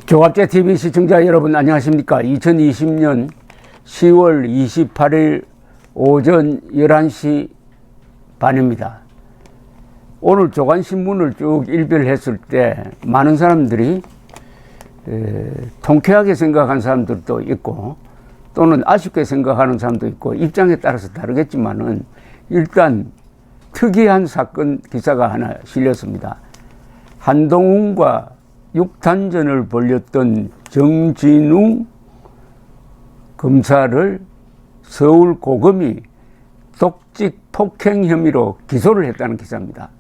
조갑제 TV 시청자 여러분 안녕하십니까? 2020년 10월 28일 오전 11시 반입니다. 오늘 조간신문을 쭉 일별했을 때 많은 사람들이 통쾌하게 생각한 사람들도 있고 또는 아쉽게 생각하는 사람도 있고 입장에 따라서 다르겠지만은 일단 특이한 사건 기사가 하나 실렸습니다. 한동훈과 육탄전을 벌였던 정진웅 검사를 서울고검이 독직 폭행 혐의로 기소를 했다는 기사입니다.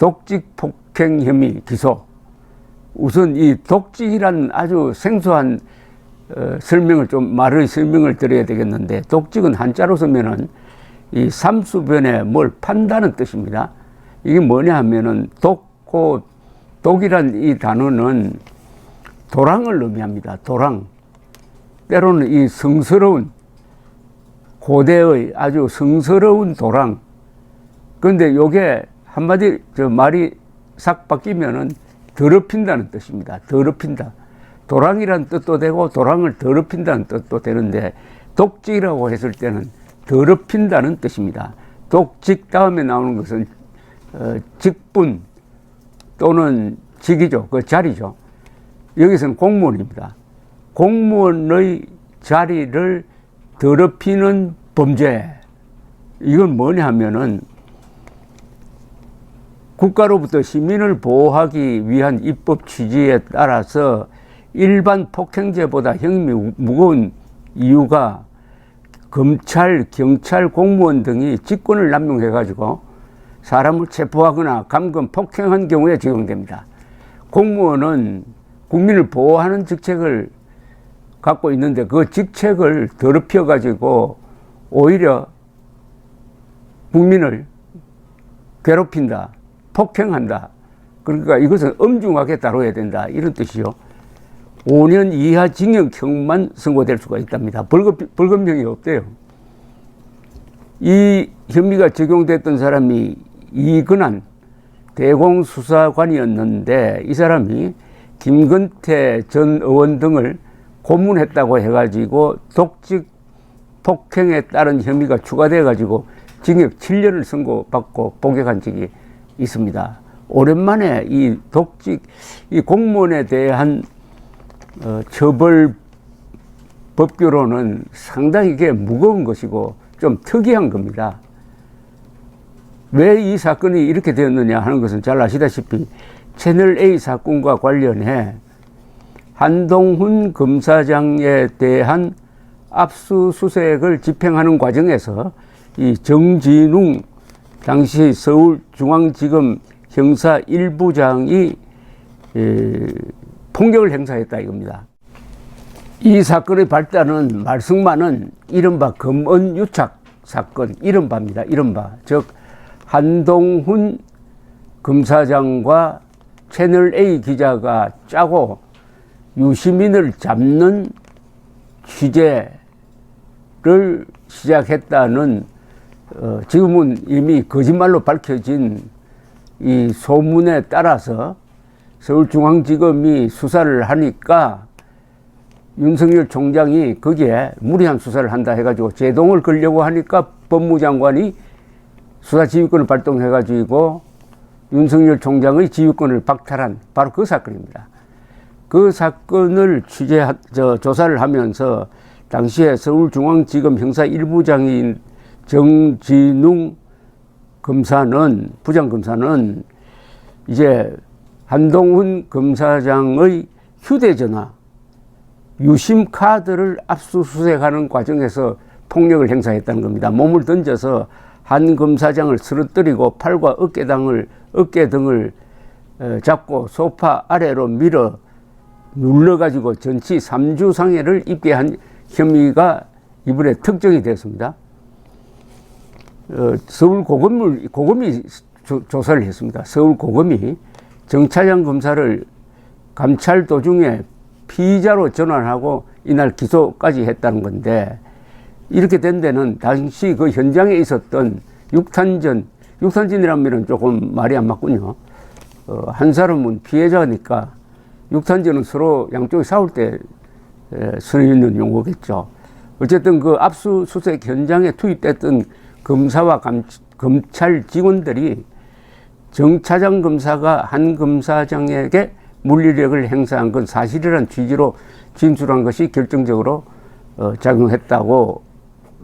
독직 폭행 혐의 기소. 우선 이 독직이란 아주 생소한 말의 설명을 드려야 되겠는데, 독직은 한자로 쓰면은 이 삼수변에 뭘 판다는 뜻입니다. 이게 뭐냐 하면은 독이란 이 단어는 도랑을 의미합니다. 도랑. 때로는 이 성스러운, 고대의 아주 성스러운 도랑. 그런데 요게 한마디 말이 싹 바뀌면은 더럽힌다는 뜻입니다. 더럽힌다. 도랑이란 뜻도 되고 도랑을 더럽힌다는 뜻도 되는데, 독직이라고 했을 때는 더럽힌다는 뜻입니다. 독직 다음에 나오는 것은 직분 또는 직이죠. 그 자리죠. 여기서는 공무원입니다. 공무원의 자리를 더럽히는 범죄. 이건 뭐냐 하면은 국가로부터 시민을 보호하기 위한 입법 취지에 따라서 일반 폭행죄보다 형이 무거운 이유가 검찰, 경찰, 공무원 등이 직권을 남용해 가지고 사람을 체포하거나 감금, 폭행한 경우에 적용됩니다. 공무원은 국민을 보호하는 직책을 갖고 있는데 그 직책을 더럽혀 가지고 오히려 국민을 괴롭힌다, 폭행한다. 그러니까 이것은 엄중하게 다뤄야 된다, 이런 뜻이죠. 5년 이하 징역형만 선고될 수가 있답니다. 벌금형이 없대요. 이 혐의가 적용됐던 사람이 이근한 대공수사관이었는데, 이 사람이 김건태 전 의원 등을 고문했다고 해가지고 독직 폭행에 따른 혐의가 추가돼 가지고 징역 7년을 선고받고 복역한 적이 있습니다. 오랜만에 이 독직, 이 공무원에 대한 처벌 법규로는 상당히 이게 무거운 것이고 좀 특이한 겁니다. 왜 이 사건이 이렇게 되었느냐 하는 것은 잘 아시다시피 채널A 사건과 관련해 한동훈 검사장에 대한 압수수색을 집행하는 과정에서 이 정진웅 당시 서울중앙지검 형사 1부장이 폭력을 행사했다 이겁니다. 이 사건의 발단은 말승만은 이른바 검언유착 사건, 이른바입니다. 이른바. 즉 한동훈 검사장과 채널A 기자가 짜고 유시민을 잡는 취재를 시작했다는 지금은 이미 거짓말로 밝혀진 이 소문에 따라서 서울중앙지검이 수사를 하니까 윤석열 총장이 거기에 무리한 수사를 한다 해가지고 제동을 걸려고 하니까 법무장관이 수사지휘권을 발동해가지고 윤석열 총장의 지휘권을 박탈한 바로 그 사건입니다. 그 사건을 조사를 하면서 당시에 서울중앙지검 형사 1부장인 정진웅 부장검사는 이제 한동훈 검사장의 휴대전화, 유심 카드를 압수수색하는 과정에서 폭력을 행사했다는 겁니다. 몸을 던져서 한 검사장을 쓰러뜨리고 팔과 어깨 등을 잡고 소파 아래로 밀어 눌러가지고 전치 3주 상해를 입게 한 혐의가 이번에 특정이 되었습니다. 서울고검이 조사를 했습니다. 서울고검이 정차장 검사를 감찰 도중에 피의자로 전환하고 이날 기소까지 했다는 건데, 이렇게 된 데는 당시 그 현장에 있었던 육탄전이라면 조금 말이 안 맞군요. 한 사람은 피해자니까 육탄전은 서로 양쪽이 싸울 때 쓰이는 용어겠죠. 어쨌든 그 압수수색 현장에 투입됐던 검사와 검찰 직원들이 정 차장 검사가 한 검사장에게 물리력을 행사한 건 사실이라는 취지로 진술한 것이 결정적으로 작용했다고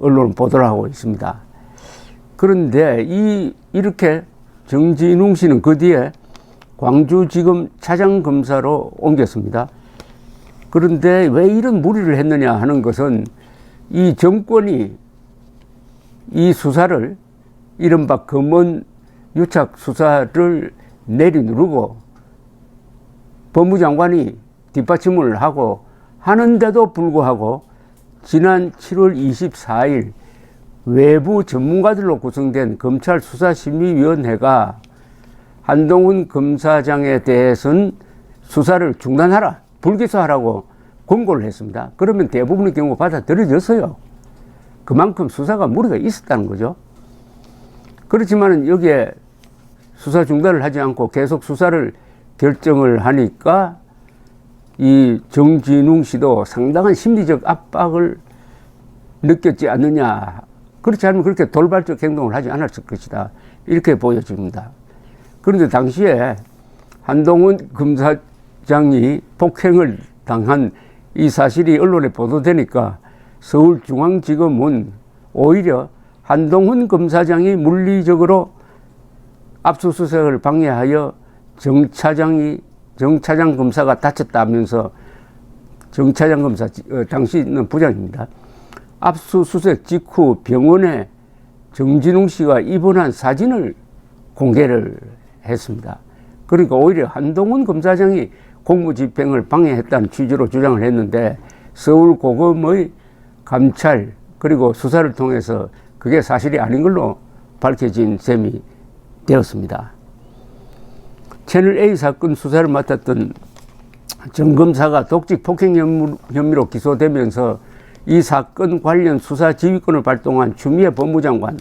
언론은 보도를 하고 있습니다. 그런데 이렇게 정진웅 씨는 그 뒤에 광주지검 차장검사로 옮겼습니다. 그런데 왜 이런 무리를 했느냐 하는 것은 이 정권이 이 수사를 이른바 검언 유착 수사를 내리누르고 법무장관이 뒷받침을 하고 하는데도 불구하고 지난 7월 24일 외부 전문가들로 구성된 검찰 수사심의위원회가 한동훈 검사장에 대해서는 수사를 중단하라, 불기소하라고 권고를 했습니다. 그러면 대부분의 경우 받아들여졌어요. 그만큼 수사가 무리가 있었다는 거죠. 그렇지만 여기에 수사 중단을 하지 않고 계속 수사를 결정을 하니까 이 정진웅 씨도 상당한 심리적 압박을 느꼈지 않느냐. 그렇지 않으면 그렇게 돌발적 행동을 하지 않았을 것이다. 이렇게 보여집니다. 그런데 당시에 한동훈 검사장이 폭행을 당한 이 사실이 언론에 보도되니까 서울중앙지검은 오히려 한동훈 검사장이 물리적으로 압수수색을 방해하여 정 차장 검사가 다쳤다면서 정 차장 검사 당시는 부장입니다. 압수수색 직후 병원에 정진웅 씨가 입원한 사진을 공개를 했습니다. 그러니까 오히려 한동훈 검사장이 공무집행을 방해했다는 취지로 주장을 했는데 서울고검의 감찰 그리고 수사를 통해서 그게 사실이 아닌 걸로 밝혀진 셈이 되었습니다. 채널A 사건 수사를 맡았던 정 검사가 독직 폭행 혐의로 기소되면서 이 사건 관련 수사 지휘권을 발동한 추미애 법무장관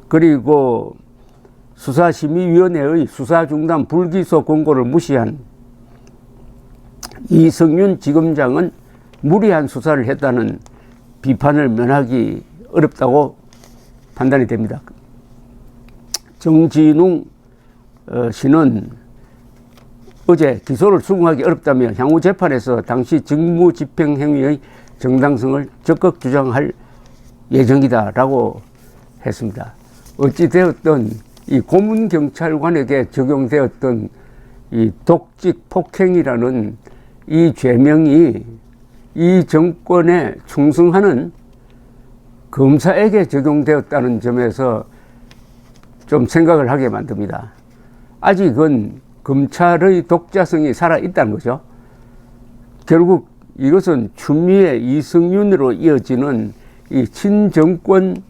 그리고 수사심의위원회의 수사중단 불기소 권고를 무시한 이성윤 지검장은 무리한 수사를 했다는 비판을 면하기 어렵다고 판단이 됩니다. 정진웅 씨는 어제 기소를 수긍하기 어렵다며 향후 재판에서 당시 직무집행행위의 정당성을 적극 주장할 예정이다라고 했습니다. 어찌되었든 이 고문경찰관에게 적용되었던 이 독직 폭행이라는 이 죄명이 이 정권에 충성하는 검사에게 적용되었다는 점에서 좀 생각을 하게 만듭니다. 아직은 검찰의 독자성이 살아있다는 거죠. 결국 이것은 추미애 이성윤으로 이어지는 이 친정권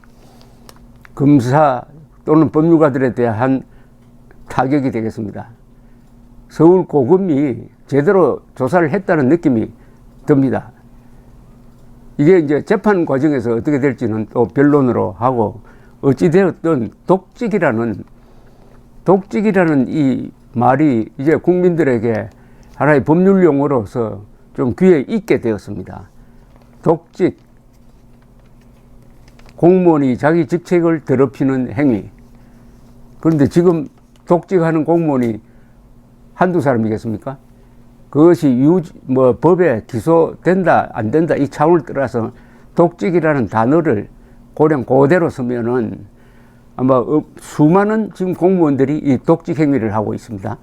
검사 또는 법률가들에 대한 타격이 되겠습니다. 서울고검이 제대로 조사를 했다는 느낌이 듭니다. 이게 이제 재판 과정에서 어떻게 될지는 또 변론으로 하고 어찌되었든 독직이라는 이 말이 이제 국민들에게 하나의 법률 용어로서 좀 귀에 익게 되었습니다. 독직, 공무원이 자기 직책을 더럽히는 행위. 그런데 지금 독직하는 공무원이 한두 사람이겠습니까? 그것이 법에 기소된다, 안 된다, 이 차원을 떠나서 독직이라는 단어를 그냥 그대로 쓰면은 아마 수많은 지금 공무원들이 이 독직 행위를 하고 있습니다.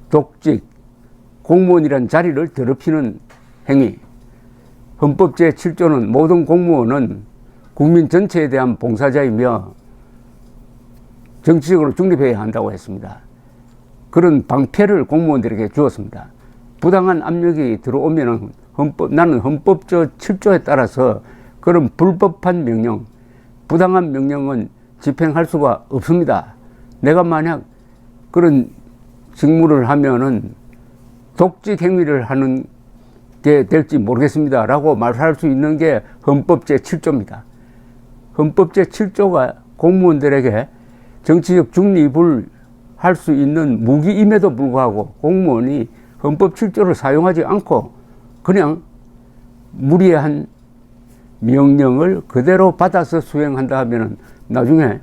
독직, 공무원이란 자리를 더럽히는 행위. 헌법 제7조는 모든 공무원은 국민 전체에 대한 봉사자이며 정치적으로 중립해야 한다고 했습니다. 그런 방패를 공무원들에게 주었습니다. 부당한 압력이 들어오면은 나는 헌법 제7조에 따라서 그런 불법한 명령, 부당한 명령은 집행할 수가 없습니다. 내가 만약 그런 직무를 하면은 독직 행위를 하는 게 될지 모르겠습니다. 라고 말할 수 있는 게 헌법 제7조입니다. 헌법 제7조가 공무원들에게 정치적 중립을 할 수 있는 무기임에도 불구하고 공무원이 헌법 7조를 사용하지 않고 그냥 무리한 명령을 그대로 받아서 수행한다 하면은 나중에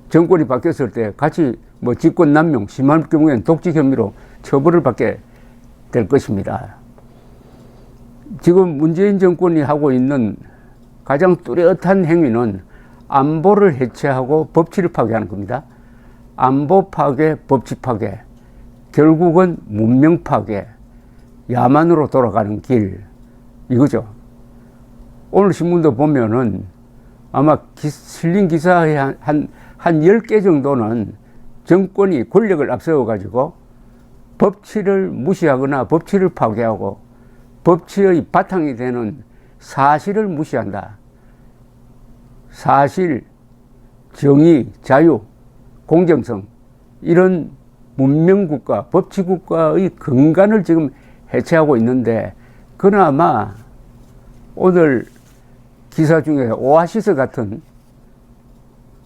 정권이 바뀌었을 때 같이 뭐 직권남용, 심할 경우에는 독직 혐의로 처벌을 받게 될 것입니다. 지금 문재인 정권이 하고 있는 가장 뚜렷한 행위는 안보를 해체하고 법치를 파괴하는 겁니다. 안보 파괴, 법치 파괴, 결국은 문명 파괴, 야만으로 돌아가는 길, 이거죠. 오늘 신문도 보면은 아마 실린 기사의 한 10개 정도는 정권이 권력을 앞세워 가지고 법치를 무시하거나 법치를 파괴하고 법치의 바탕이 되는 사실을 무시한다. 사실, 정의, 자유, 공정성, 이런 문명국가, 법치국가의 근간을 지금 해체하고 있는데, 그나마 오늘 기사 중에 오아시스 같은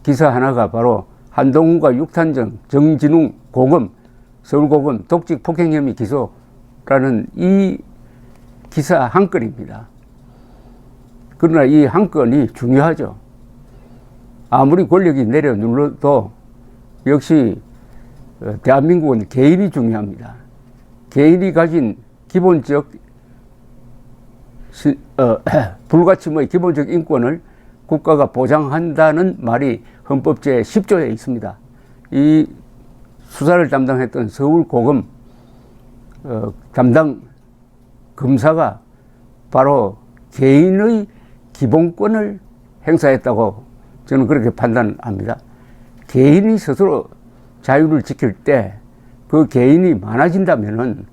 기사 하나가 바로 한동훈과 육탄정, 정진웅 고검, 서울고검 독직 폭행 혐의 기소라는 이 기사 한 건입니다. 그러나 이 한 건이 중요하죠. 아무리 권력이 내려눌러도 역시 대한민국은 개인이 중요합니다. 개인이 가진 기본적 불가침의 기본적 인권을 국가가 보장한다는 말이 헌법 제10조에 있습니다. 이 수사를 담당했던 서울고검 담당 검사가 바로 개인의 기본권을 행사했다고 저는 그렇게 판단합니다. 개인이 스스로 자유를 지킬 때 그 개인이 많아진다면은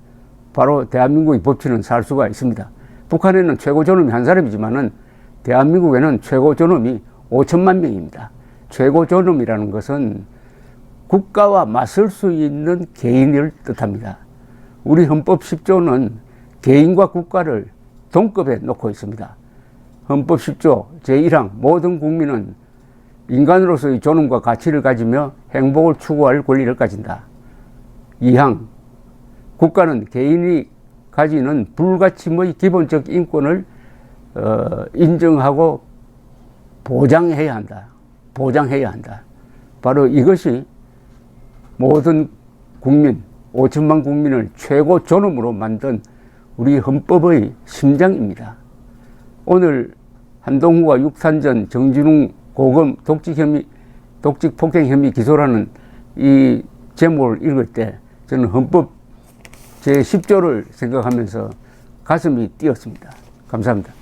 바로 대한민국의 법치는 살 수가 있습니다. 북한에는 최고 존엄이 한 사람이지만은 대한민국에는 최고 존엄이 5천만 명입니다. 최고 존엄이라는 것은 국가와 맞설 수 있는 개인을 뜻합니다. 우리 헌법 10조는 개인과 국가를 동급에 놓고 있습니다. 헌법 10조 제1항 모든 국민은 인간으로서의 존엄과 가치를 가지며 행복을 추구할 권리를 가진다. 2항 국가는 개인이 가지는 불가침의 기본적 인권을 인정하고 보장해야 한다. 보장해야 한다. 바로 이것이 모든 국민, 5천만 국민을 최고 존엄으로 만든 우리 헌법의 심장입니다. 오늘 한동훈과 육탄전, 정진웅 고검 독직 폭행 혐의 기소라는 이 제목을 읽을 때 저는 헌법 제10조를 생각하면서 가슴이 뛰었습니다. 감사합니다.